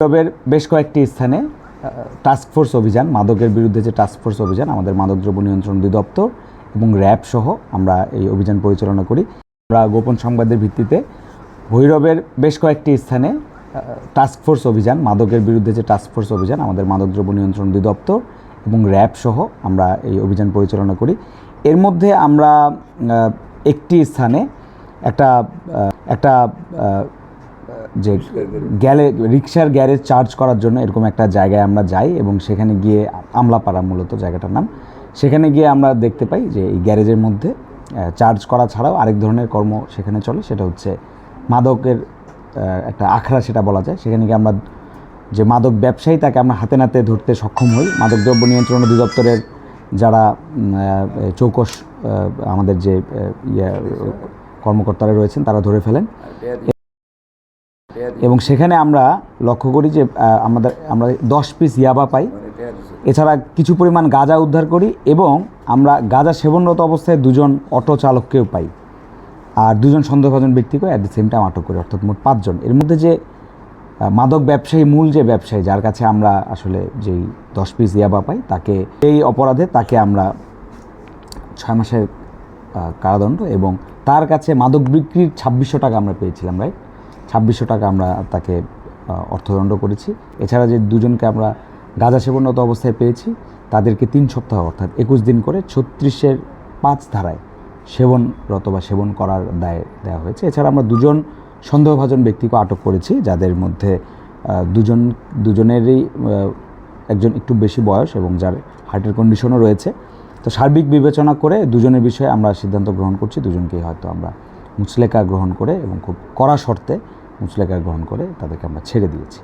ভৈরবের বেশ কয়েকটি স্থানে টাস্কফোর্স অভিযান, মাদকের বিরুদ্ধে যে টাস্কফোর্স অভিযান, আমাদের মাদকদ্রব্য নিয়ন্ত্রণ অধিদপ্তর এবং র্যাব সহ আমরা এই অভিযান পরিচালনা করি। আমরা গোপন সংবাদের ভিত্তিতে ভৈরবের বেশ কয়েকটি স্থানে টাস্কফোর্স অভিযান, মাদকের বিরুদ্ধে যে টাস্কফোর্স অভিযান, আমাদের মাদকদ্রব্য নিয়ন্ত্রণ অধিদপ্তর এবং র্যাব সহ আমরা এই অভিযান পরিচালনা করি। এর মধ্যে আমরা একটি স্থানে একটা যে রিক্সার গ্যারেজ চার্জ করার জন্য এরকম একটা জায়গায় আমরা যাই এবং সেখানে গিয়ে আমলাপাড়া মূলত জায়গাটার নাম, সেখানে গিয়ে আমরা দেখতে পাই যে এই গ্যারেজের মধ্যে চার্জ করা ছাড়াও আরেক ধরনের কর্ম সেখানে চলে, সেটা হচ্ছে মাদকের একটা আখড়া সেটা বলা যায়। সেখানে গিয়ে আমরা যে মাদক ব্যবসায়ী তাকে আমরা হাতে নাতে ধরতে সক্ষম হই। মাদকদ্রব্য নিয়ন্ত্রণ অধিদপ্তরের যারা চৌকস আমাদের যে কর্মকর্তারা রয়েছেন তারা ধরে ফেলেন এবং সেখানে আমরা লক্ষ্য করি যে আমরা 10 পিস ইয়াবা পাই। এছাড়া কিছু পরিমাণ গাঁজা উদ্ধার করি এবং আমরা গাঁজা সেবনরত অবস্থায় 2জন অটো চালককেও পাই আর 2জন সন্দেহভাজন ব্যক্তিকে অ্যাট দ্য সেম টাইম আটক করি, অর্থাৎ মোট 5 জন। এর মধ্যে যে মাদক ব্যবসায়ী, মূল যে ব্যবসায়ী যার কাছে আমরা আসলে যেই 10 পিস ইয়াবা পাই, তাকে এই অপরাধে তাকে আমরা 6 মাসের কারাদণ্ড এবং তার কাছে মাদক বিক্রির 2600 টাকা আমরা পেয়েছিলাম, রাইট? 2600 টাকা আমরা তাকে অর্থদণ্ড করেছি। এছাড়া যে 2জনকে আমরা গাঁজা সেবনরত অবস্থায় পেয়েছি তাদেরকে 3 সপ্তাহ অর্থাৎ 21 দিন করে 36-এর 5 ধারায় সেবনরত বা সেবন করার দায় দেওয়া হয়েছে। এছাড়া আমরা 2জন সন্দেহভাজন ব্যক্তিকে আটক করেছি, যাদের মধ্যে দুজনেরই একজন একটু বেশি বয়স এবং যার হার্টের কন্ডিশনও রয়েছে। তো সার্বিক বিবেচনা করে 2জনের বিষয়ে আমরা সিদ্ধান্ত গ্রহণ করছি। 2জনকেই হয়তো আমরা মুচলেকা গ্রহণ করে এবং খুব কড়া শর্তে মুচলেকা গ্রহণ করে তাদেরকে আমরা ছেড়ে দিয়েছি।